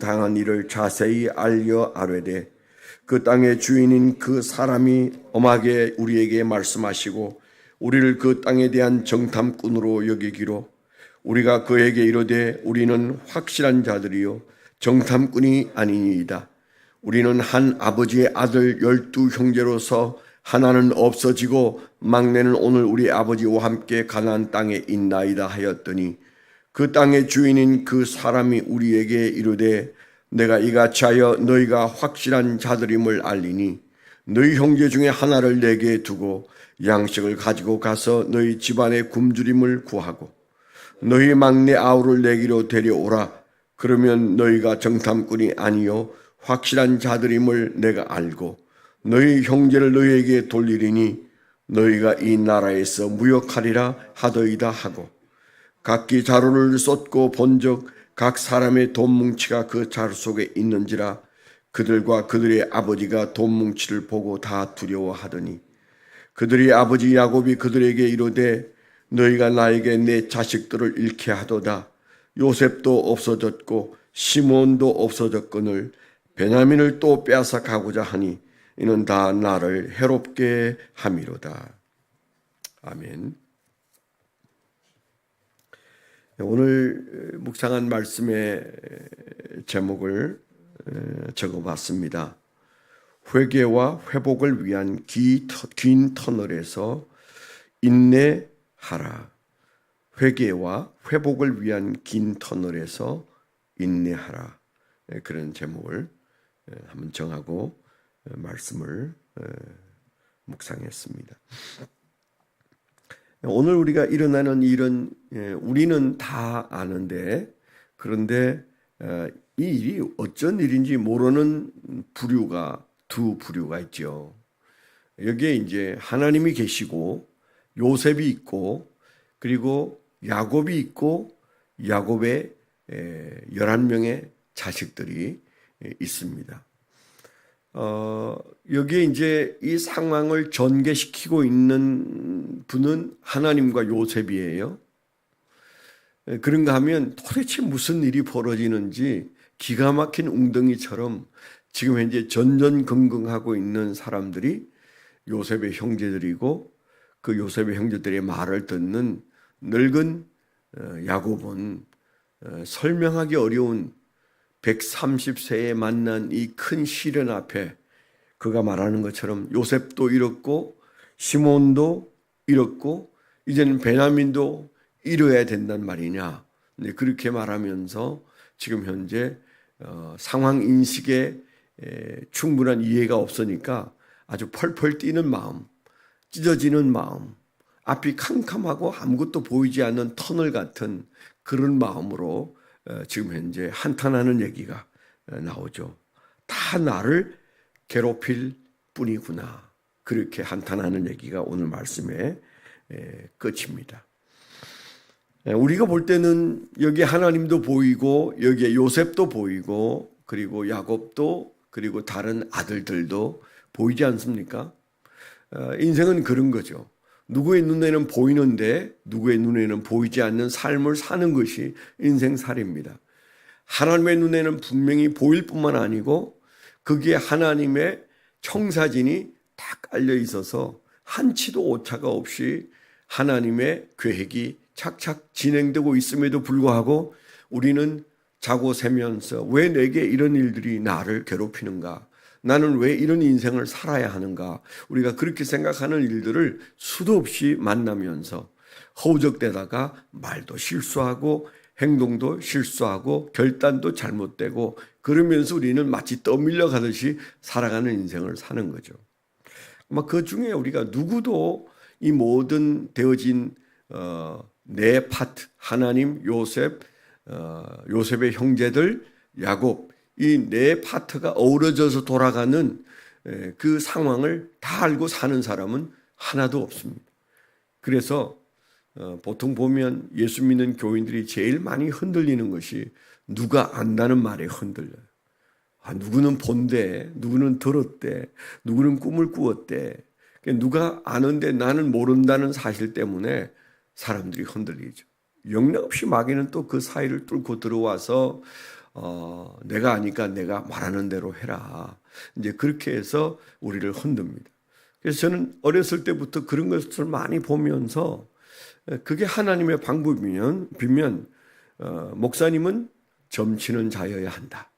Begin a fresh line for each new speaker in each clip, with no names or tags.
당한 일을 자세히 알려 아뢰되 그 땅의 주인인 그 사람이 엄하게 우리에게 말씀하시고 우리를 그 땅에 대한 정탐꾼으로 여기기로 우리가 그에게 이르되 우리는 확실한 자들이요 정탐꾼이 아니니이다. 우리는 한 아버지의 아들 12 형제로서 하나는 없어지고 막내는 오늘 우리 아버지와 함께 가나안 땅에 있나이다 하였더니 그 땅의 주인인 그 사람이 우리에게 이르되 내가 이같이 하여 너희가 확실한 자들임을 알리니 너희 형제 중에 하나를 내게 두고 양식을 가지고 가서 너희 집안의 굶주림을 구하고 너희 막내 아우를 내기로 데려오라. 그러면 너희가 정탐꾼이 아니요 확실한 자들임을 내가 알고 너희 형제를 너희에게 돌리리니 너희가 이 나라에서 무역하리라 하더이다 하고 각기 자루를 쏟고 본즉 각 사람의 돈 뭉치가 그 자루 속에 있는지라 그들과 그들의 아버지가 돈 뭉치를 보고 다 두려워하더니 그들의 아버지 야곱이 그들에게 이르되 너희가 나에게 내 자식들을 잃게 하도다. 요셉도 없어졌고 시몬도 없어졌거늘 베냐민을 또 빼앗아 가고자 하니 이는 다 나를 해롭게 함이로다. 아멘. 오늘 묵상한 말씀의 제목을 적어봤습니다. 회개와 회복을 위한 긴 터널에서 인내하라. 회개와 회복을 위한 긴 터널에서 인내하라. 그런 제목을 한번 정하고 말씀을 묵상했습니다. 오늘 우리가 일어나는 일은 우리는 다 아는데 그런데 이 일이 어쩐 일인지 모르는 두 부류가 있죠. 여기에 이제 하나님이 계시고 요셉이 있고 그리고 야곱이 있고 야곱의 11명의 자식들이 있습니다. 여기에 이제 이 상황을 전개시키고 있는 분은 하나님과 요셉이에요. 그런가 하면 도대체 무슨 일이 벌어지는지 기가 막힌 웅덩이처럼 지금 현재 전전긍긍하고 있는 사람들이 요셉의 형제들이고 그 요셉의 형제들의 말을 듣는 늙은 야곱은 설명하기 어려운 130세에 만난 이 큰 시련 앞에 그가 말하는 것처럼 요셉도 잃었고 시몬도 잃었고 이제는 베냐민도 잃어야 된단 말이냐. 그렇게 말하면서 지금 현재 상황 인식에 충분한 이해가 없으니까 아주 펄펄 뛰는 마음, 찢어지는 마음, 앞이 캄캄하고 아무것도 보이지 않는 터널 같은 그런 마음으로 지금 현재 한탄하는 얘기가 나오죠. 다 나를 괴롭힐 뿐이구나. 그렇게 한탄하는 얘기가 오늘 말씀의 끝입니다. 우리가 볼 때는 여기 하나님도 보이고 여기에 요셉도 보이고 그리고 야곱도 그리고 다른 아들들도 보이지 않습니까? 인생은 그런 거죠. 누구의 눈에는 보이는데 누구의 눈에는 보이지 않는 삶을 사는 것이 인생살이입니다. 하나님의 눈에는 분명히 보일 뿐만 아니고 거기에 하나님의 청사진이 다 깔려 있어서 한치도 오차가 없이 하나님의 계획이 착착 진행되고 있음에도 불구하고 우리는 자고 세면서 왜 내게 이런 일들이 나를 괴롭히는가? 나는 왜 이런 인생을 살아야 하는가? 우리가 그렇게 생각하는 일들을 수도 없이 만나면서 허우적대다가 말도 실수하고 행동도 실수하고 결단도 잘못되고 그러면서 우리는 마치 떠밀려 가듯이 살아가는 인생을 사는 거죠. 아마 그 중에 우리가 누구도 이 모든 되어진 네 파트, 하나님, 요셉, 요셉의 형제들, 야곱, 이 네 파트가 어우러져서 돌아가는 그 상황을 다 알고 사는 사람은 하나도 없습니다. 그래서 보통 보면 예수 믿는 교인들이 제일 많이 흔들리는 것이 누가 안다는 말에 흔들려요. 누구는 본대, 누구는 들었대, 누구는 꿈을 꾸었대. 누가 아는데 나는 모른다는 사실 때문에 사람들이 흔들리죠. 영락없이 마귀는 또 그 사이를 뚫고 들어와서 내가 아니까 내가 말하는 대로 해라. 이제 그렇게 해서 우리를 흔듭니다. 그래서 저는 어렸을 때부터 그런 것을 많이 보면서 그게 하나님의 방법이면 목사님은 점치는 자여야 한다.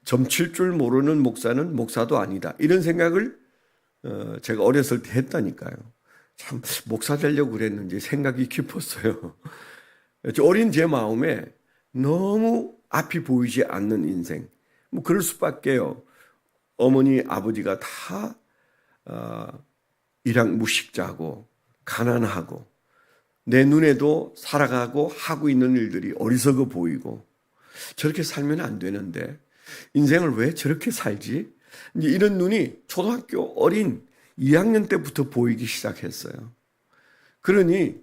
점칠 줄 모르는 목사는 목사도 아니다. 이런 생각을 제가 어렸을 때 했다니까요. 참 목사 되려고 그랬는지 생각이 깊었어요. 어린 제 마음에 너무 앞이 보이지 않는 인생. 뭐 그럴 수밖에요. 어머니 아버지가 다 일확무식자고 가난하고 내 눈에도 살아가고 하고 있는 일들이 어리석어 보이고 저렇게 살면 안 되는데 인생을 왜 저렇게 살지? 이제 이런 눈이 초등학교 어린 2학년 때부터 보이기 시작했어요. 그러니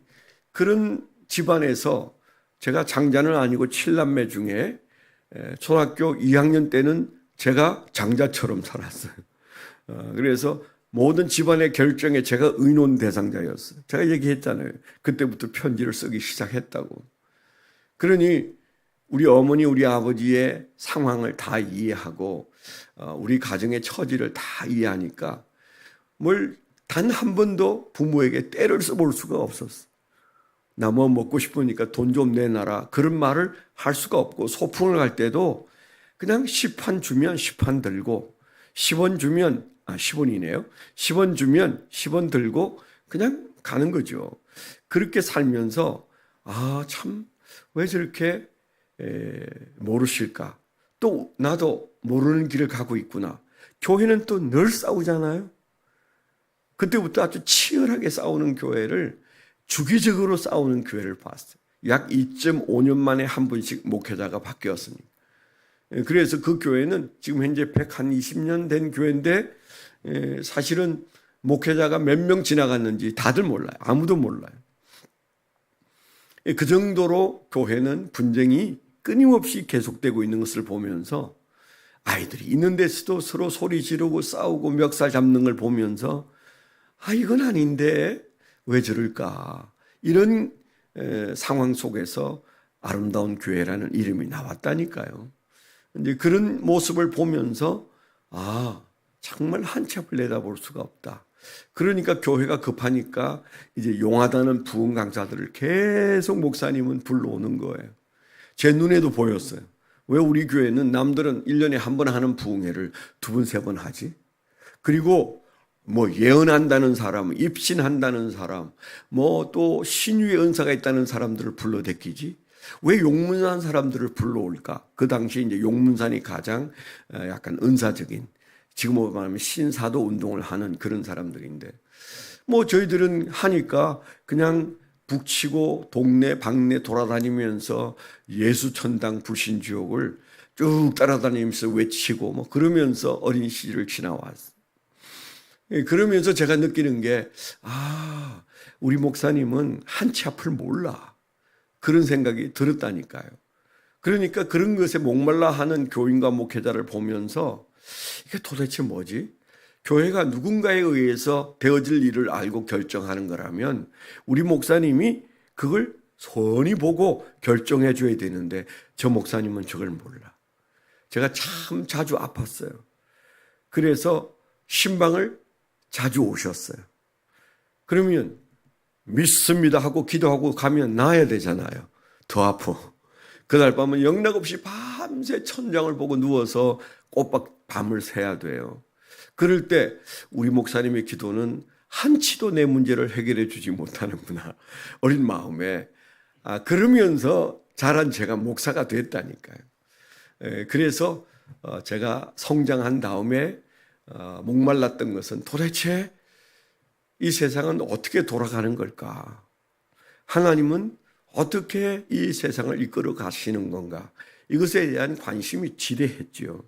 그런 집안에서 제가 장자는 아니고 7남매 중에 초등학교 2학년 때는 제가 장자처럼 살았어요. 그래서 모든 집안의 결정에 제가 의논 대상자였어요. 제가 얘기했잖아요. 그때부터 편지를 쓰기 시작했다고. 그러니 우리 어머니, 우리 아버지의 상황을 다 이해하고 우리 가정의 처지를 다 이해하니까 뭘 단 한 번도 부모에게 떼를 써볼 수가 없었어. 나 뭐 먹고 싶으니까 돈 좀 내놔라. 그런 말을 할 수가 없고 소풍을 갈 때도 그냥 10한 주면 10한 들고 10원 주면 10원이네요. 10원 주면 10원 들고 그냥 가는 거죠. 그렇게 살면서 참 왜 저렇게 모르실까? 또 나도 모르는 길을 가고 있구나. 교회는 또 늘 싸우잖아요. 그때부터 아주 치열하게 싸우는 교회를 주기적으로 싸우는 교회를 봤어요. 약 2.5년 만에 한 분씩 목회자가 바뀌었습니다. 그래서 그 교회는 지금 현재 120년 된 교회인데 사실은 목회자가 몇 명 지나갔는지 다들 몰라요. 아무도 몰라요. 그 정도로 교회는 분쟁이 끊임없이 계속되고 있는 것을 보면서 아이들이 있는 데서도 서로 소리 지르고 싸우고 멱살 잡는 걸 보면서 이건 아닌데 왜 저럴까? 이런 상황 속에서 아름다운 교회라는 이름이 나왔다니까요. 이제 그런 모습을 보면서 정말 한치 앞을 내다볼 수가 없다. 그러니까 교회가 급하니까 이제 용하다는 부흥 강사들을 계속 목사님은 불러오는 거예요. 제 눈에도 보였어요. 왜 우리 교회는 남들은 1년에 한 번 하는 부흥회를 2번, 3번 하지? 그리고 뭐 예언한다는 사람, 입신한다는 사람, 뭐 또 신유의 은사가 있다는 사람들을 불러댔기지? 왜 용문산 사람들을 불러올까? 그 당시 이제 용문산이 가장 약간 은사적인, 지금으로 말하면 신사도 운동을 하는 그런 사람들인데, 뭐 저희들은 하니까 그냥 북치고 동네 방네 돌아다니면서 예수천당 불신지옥을 쭉 따라다니면서 외치고 뭐 그러면서 어린 시절을 지나왔어요. 그러면서 제가 느끼는 게 우리 목사님은 한치 앞을 몰라. 그런 생각이 들었다니까요. 그러니까 그런 것에 목말라 하는 교인과 목회자를 보면서 이게 도대체 뭐지? 교회가 누군가에 의해서 되어질 일을 알고 결정하는 거라면 우리 목사님이 그걸 선히 보고 결정해 줘야 되는데 저 목사님은 저걸 몰라. 제가 참 자주 아팠어요. 그래서 신방을 자주 오셨어요. 그러면 믿습니다 하고 기도하고 가면 나아야 되잖아요. 더 아파. 그날 밤은 영락없이 밤새 천장을 보고 누워서 꼬박 밤을 새야 돼요. 그럴 때 우리 목사님의 기도는 한치도 내 문제를 해결해 주지 못하는구나. 어린 마음에. 그러면서 자란 제가 목사가 됐다니까요. 그래서 제가 성장한 다음에 목말랐던 것은 도대체 이 세상은 어떻게 돌아가는 걸까? 하나님은 어떻게 이 세상을 이끌어 가시는 건가? 이것에 대한 관심이 지대했지요.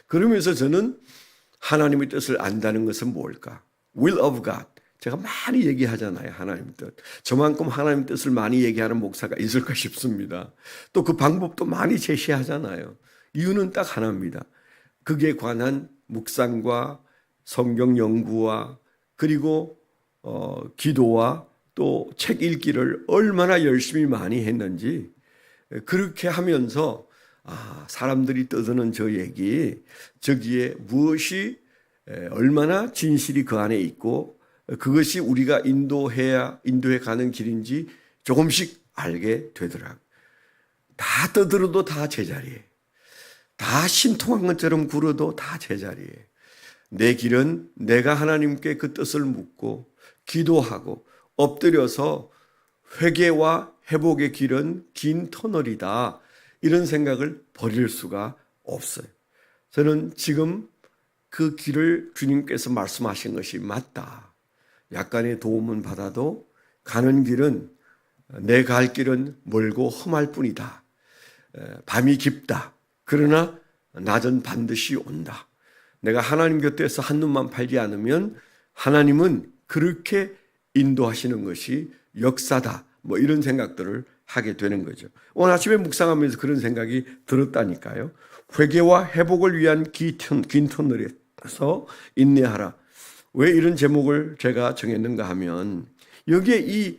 그러면서 저는 하나님의 뜻을 안다는 것은 뭘까? Will of God. 제가 많이 얘기하잖아요. 하나님 뜻. 저만큼 하나님 뜻을 많이 얘기하는 목사가 있을까 싶습니다. 또 그 방법도 많이 제시하잖아요. 이유는 딱 하나입니다. 그에 관한 묵상과 성경 연구와 그리고 기도와 또 책 읽기를 얼마나 열심히 많이 했는지 그렇게 하면서 사람들이 떠드는 저 얘기, 저기에 무엇이 얼마나 진실이 그 안에 있고 그것이 우리가 인도해 가는 길인지 조금씩 알게 되더라고요. 다 떠들어도 다 제자리에, 다 신통한 것처럼 굴어도 다 제자리에. 내 길은 내가 하나님께 그 뜻을 묻고 기도하고 엎드려서 회개와 회복의 길은 긴 터널이다. 이런 생각을 버릴 수가 없어요. 저는 지금 그 길을 주님께서 말씀하신 것이 맞다. 약간의 도움은 받아도 가는 길은, 내 갈 길은 멀고 험할 뿐이다. 밤이 깊다. 그러나 낮은 반드시 온다. 내가 하나님 곁에서 한눈만 팔지 않으면 하나님은 그렇게 인도하시는 것이 역사다. 뭐 이런 생각들을 하게 되는 거죠. 오늘 아침에 묵상하면서 그런 생각이 들었다니까요. 회개와 회복을 위한 긴 터널에서 인내하라. 왜 이런 제목을 제가 정했는가 하면 여기에 이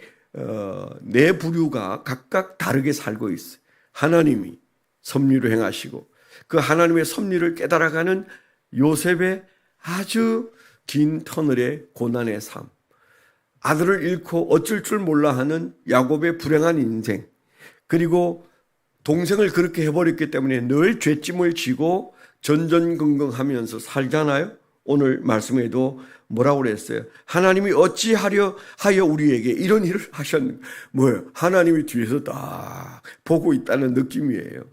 네 부류가 각각 다르게 살고 있어요. 하나님이 섭리로 행하시고 그 하나님의 섭리를 깨달아가는 요셉의 아주 긴 터널의 고난의 삶, 아들을 잃고 어쩔 줄 몰라 하는 야곱의 불행한 인생, 그리고 동생을 그렇게 해버렸기 때문에 늘 죄짐을 지고 전전긍긍하면서 살잖아요. 오늘 말씀에도 뭐라고 그랬어요? 하나님이 어찌하여 우리에게 이런 일을 하셨는가? 뭐예요? 하나님이 뒤에서 딱 보고 있다는 느낌이에요.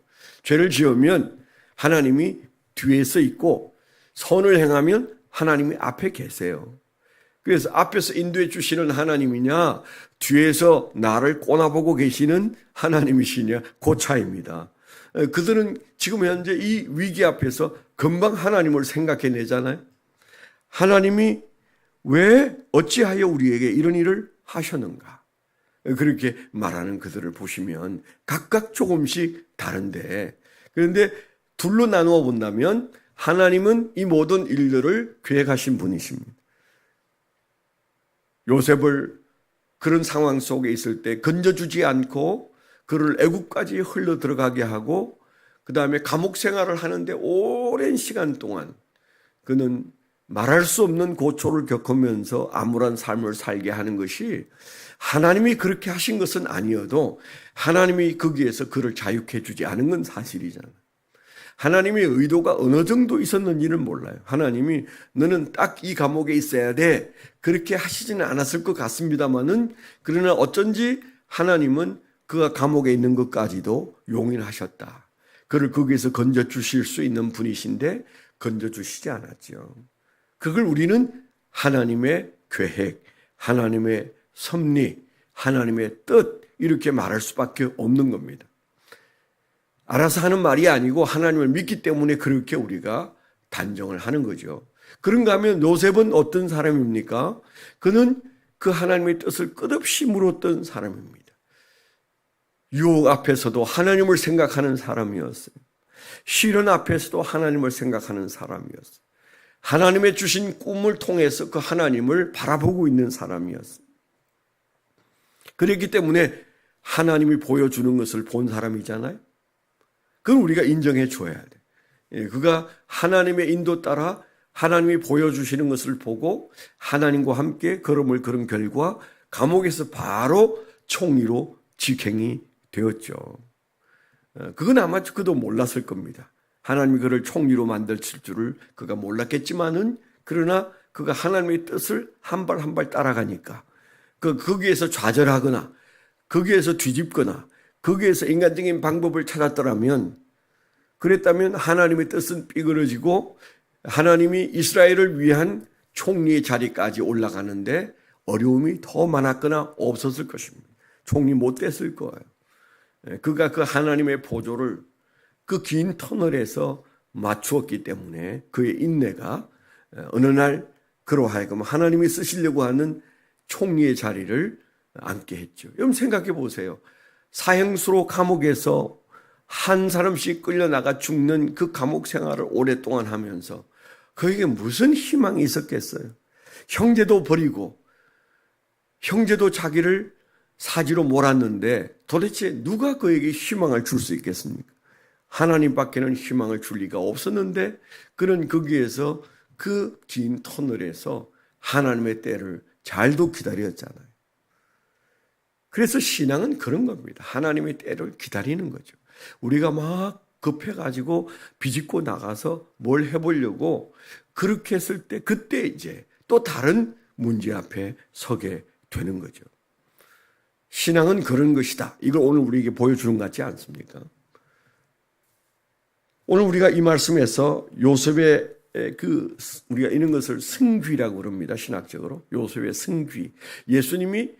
죄를 지으면 하나님이 뒤에서 있고 선을 행하면 하나님이 앞에 계세요. 그래서 앞에서 인도해 주시는 하나님이냐, 뒤에서 나를 꼬나보고 계시는 하나님이시냐, 그 차이입니다. 그들은 지금 현재 이 위기 앞에서 금방 하나님을 생각해내잖아요. 하나님이 왜 어찌하여 우리에게 이런 일을 하셨는가? 그렇게 말하는 그들을 보시면 각각 조금씩 다른데, 그런데 둘로 나누어 본다면 하나님은 이 모든 일들을 계획하신 분이십니다. 요셉을 그런 상황 속에 있을 때 건져주지 않고 그를 애국까지 흘러 들어가게 하고 그 다음에 감옥 생활을 하는데 오랜 시간 동안 그는 말할 수 없는 고초를 겪으면서 암울한 삶을 살게 하는 것이 하나님이 그렇게 하신 것은 아니어도 하나님이 거기에서 그를 자유케 주지 않은 건 사실이잖아요. 하나님의 의도가 어느 정도 있었는지는 몰라요. 하나님이 너는 딱 이 감옥에 있어야 돼. 그렇게 하시지는 않았을 것 같습니다만은, 그러나 어쩐지 하나님은 그가 감옥에 있는 것까지도 용인하셨다. 그를 거기에서 건져주실 수 있는 분이신데 건져주시지 않았죠. 그걸 우리는 하나님의 계획, 하나님의 섭리, 하나님의 뜻 이렇게 말할 수밖에 없는 겁니다. 알아서 하는 말이 아니고 하나님을 믿기 때문에 그렇게 우리가 단정을 하는 거죠. 그런가 하면 요셉은 어떤 사람입니까? 그는 그 하나님의 뜻을 끝없이 물었던 사람입니다. 유혹 앞에서도 하나님을 생각하는 사람이었어요. 시련 앞에서도 하나님을 생각하는 사람이었어요. 하나님의 주신 꿈을 통해서 그 하나님을 바라보고 있는 사람이었어요. 그렇기 때문에 하나님이 보여주는 것을 본 사람이잖아요. 그건 우리가 인정해 줘야 돼. 그가 하나님의 인도 따라 하나님이 보여주시는 것을 보고 하나님과 함께 걸음을 걸은 결과 감옥에서 바로 총리로 직행이 되었죠. 그건 아마 그도 몰랐을 겁니다. 하나님이 그를 총리로 만드실 줄을 그가 몰랐겠지만은, 그러나 그가 하나님의 뜻을 한 발 한 발 따라가니까 거기에서 좌절하거나 거기에서 뒤집거나 거기에서 인간적인 방법을 찾았더라면, 그랬다면 하나님의 뜻은 삐그러지고 하나님이 이스라엘을 위한 총리의 자리까지 올라가는데 어려움이 더 많았거나 없었을 것입니다. 총리 못 됐을 거예요. 그가 그 하나님의 보조를 그 긴 터널에서 맞추었기 때문에 그의 인내가 어느 날 그로 하여금 하나님이 쓰시려고 하는 총리의 자리를 앉게 했죠. 여러분 생각해 보세요. 사형수로 감옥에서 한 사람씩 끌려나가 죽는 그 감옥 생활을 오랫동안 하면서 그에게 무슨 희망이 있었겠어요? 형제도 버리고 형제도 자기를 사지로 몰았는데 도대체 누가 그에게 희망을 줄 수 있겠습니까? 하나님밖에는 희망을 줄 리가 없었는데 그는 거기에서 그 긴 터널에서 하나님의 때를 잘도 기다렸잖아요. 그래서 신앙은 그런 겁니다. 하나님의 때를 기다리는 거죠. 우리가 막 급해가지고 비집고 나가서 뭘 해보려고 그렇게 했을 때 그때 이제 또 다른 문제 앞에 서게 되는 거죠. 신앙은 그런 것이다. 이걸 오늘 우리에게 보여주는 것 같지 않습니까? 오늘 우리가 이 말씀에서 요셉의 우리가 이런 것을 승귀라고 그럽니다. 신학적으로. 요셉의 승귀. 예수님이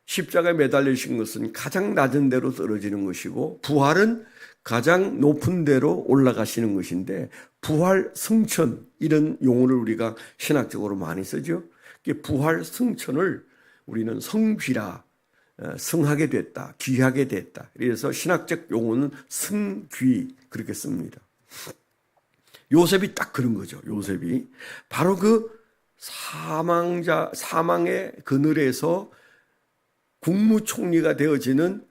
십자가에 매달리신 것은 가장 낮은 데로 떨어지는 것이고 부활은 가장 높은 데로 올라가시는 것인데 부활 승천 이런 용어를 우리가 신학적으로 많이 쓰죠. 부활 승천을 우리는 성귀라 승하게 됐다. 귀하게 됐다. 그래서 신학적 용어는 승귀 그렇게 씁니다. 요셉이 딱 그런 거죠. 요셉이 바로 그 사망의 그늘에서 국무총리가 되어지는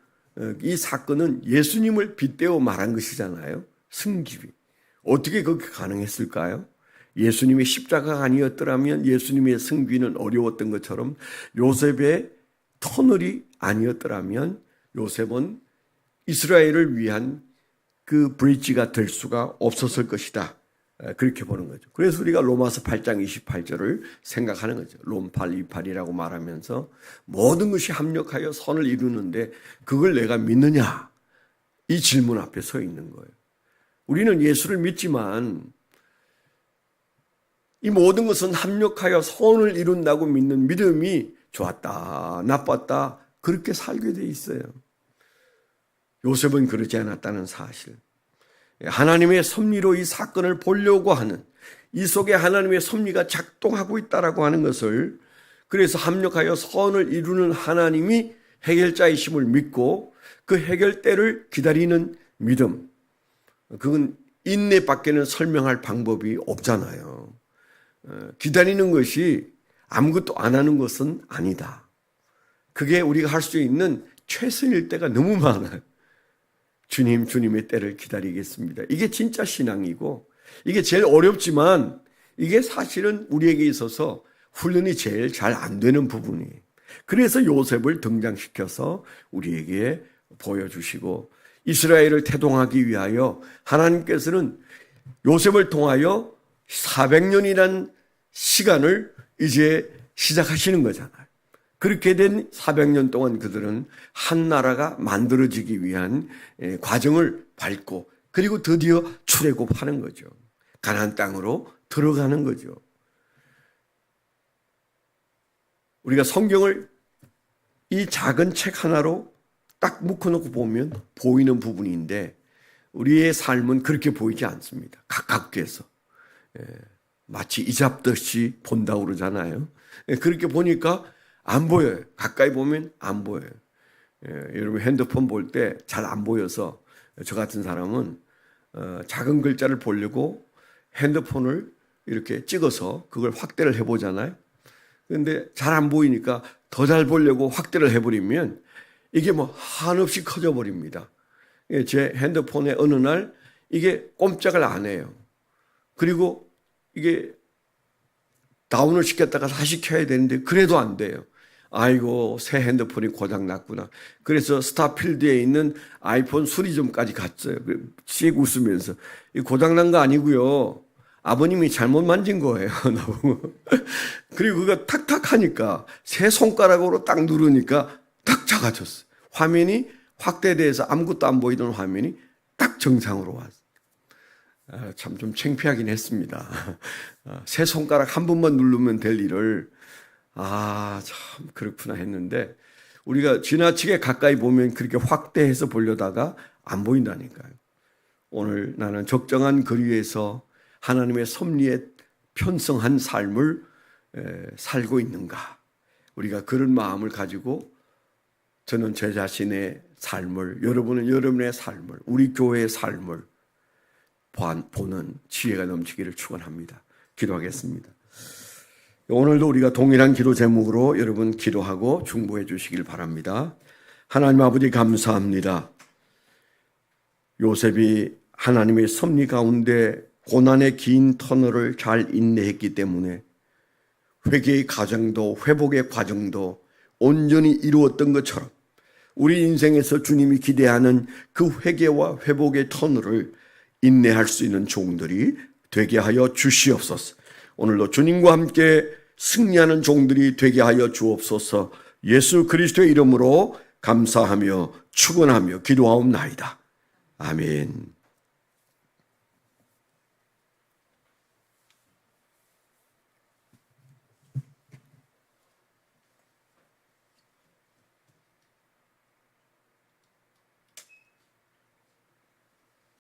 이 사건은 예수님을 빗대어 말한 것이잖아요. 승귀. 어떻게 그렇게 가능했을까요? 예수님이 십자가가 아니었더라면 예수님의 승귀는 어려웠던 것처럼 요셉의 터널이 아니었더라면 요셉은 이스라엘을 위한 그 브릿지가 될 수가 없었을 것이다. 그렇게 보는 거죠. 그래서 우리가 로마서 8장 28절을 생각하는 거죠. 롬팔 이팔이라고 말하면서 모든 것이 합력하여 선을 이루는데 그걸 내가 믿느냐? 이 질문 앞에 서 있는 거예요. 우리는 예수를 믿지만 이 모든 것은 합력하여 선을 이룬다고 믿는 믿음이 좋았다, 나빴다 그렇게 살게 돼 있어요. 요셉은 그러지 않았다는 사실. 하나님의 섭리로 이 사건을 보려고 하는 이 속에 하나님의 섭리가 작동하고 있다라고 하는 것을 그래서 합력하여 선을 이루는 하나님이 해결자이심을 믿고 그 해결대를 기다리는 믿음. 그건 인내밖에는 설명할 방법이 없잖아요. 기다리는 것이 아무것도 안 하는 것은 아니다. 그게 우리가 할 수 있는 최선일 때가 너무 많아요. 주님의 때를 기다리겠습니다. 이게 진짜 신앙이고 이게 제일 어렵지만 이게 사실은 우리에게 있어서 훈련이 제일 잘 안 되는 부분이에요. 그래서 요셉을 등장시켜서 우리에게 보여주시고 이스라엘을 태동하기 위하여 하나님께서는 요셉을 통하여 400년이란 시간을 이제 시작하시는 거잖아요. 그렇게 된 400년 동안 그들은 한 나라가 만들어지기 위한 과정을 밟고 그리고 드디어 출애굽하는 거죠. 가나안 땅으로 들어가는 거죠. 우리가 성경을 이 작은 책 하나로 딱 묶어놓고 보면 보이는 부분인데 우리의 삶은 그렇게 보이지 않습니다. 가깝게서 마치 이잡듯이 본다고 그러잖아요. 그렇게 보니까 안 보여요. 가까이 보면 안 보여요. 여러분 핸드폰 볼 때 잘 안 보여서 저 같은 사람은 작은 글자를 보려고 핸드폰을 이렇게 찍어서 그걸 확대를 해보잖아요. 그런데 잘 안 보이니까 더 잘 보려고 확대를 해버리면 이게 뭐 한없이 커져 버립니다. 제 핸드폰에 어느 날 이게 꼼짝을 안 해요. 그리고 이게 다운을 시켰다가 다시 켜야 되는데 그래도 안 돼요. 아이고 새 핸드폰이 고장났구나. 그래서 스타필드에 있는 아이폰 수리점까지 갔어요. 씩 웃으면서 이 고장난 거 아니고요. 아버님이 잘못 만진 거예요. 그리고 그거 탁탁 하니까 새 손가락으로 딱 누르니까 딱 작아졌어요. 화면이 확대돼서 아무것도 안 보이던 화면이 딱 정상으로 왔어요. 참 좀 창피하긴 했습니다. 새 손가락 한 번만 누르면 될 일을 참 그렇구나 했는데 우리가 지나치게 가까이 보면 그렇게 확대해서 보려다가 안 보인다니까요. 오늘 나는 적정한 거리에서 하나님의 섭리에 편성한 삶을 살고 있는가? 우리가 그런 마음을 가지고 저는 제 자신의 삶을, 여러분은 여러분의 삶을, 우리 교회의 삶을 보는 지혜가 넘치기를 축원합니다. 기도하겠습니다. 오늘도 우리가 동일한 기도 제목으로 여러분 기도하고 중보해 주시길 바랍니다. 하나님 아버지 감사합니다. 요셉이 하나님의 섭리 가운데 고난의 긴 터널을 잘 인내했기 때문에 회개의 과정도 회복의 과정도 온전히 이루었던 것처럼 우리 인생에서 주님이 기대하는 그 회개와 회복의 터널을 인내할 수 있는 종들이 되게 하여 주시옵소서. 오늘도 주님과 함께 승리하는 종들이 되게 하여 주옵소서. 예수 그리스도의 이름으로 감사하며 축원하며 기도하옵나이다. 아멘.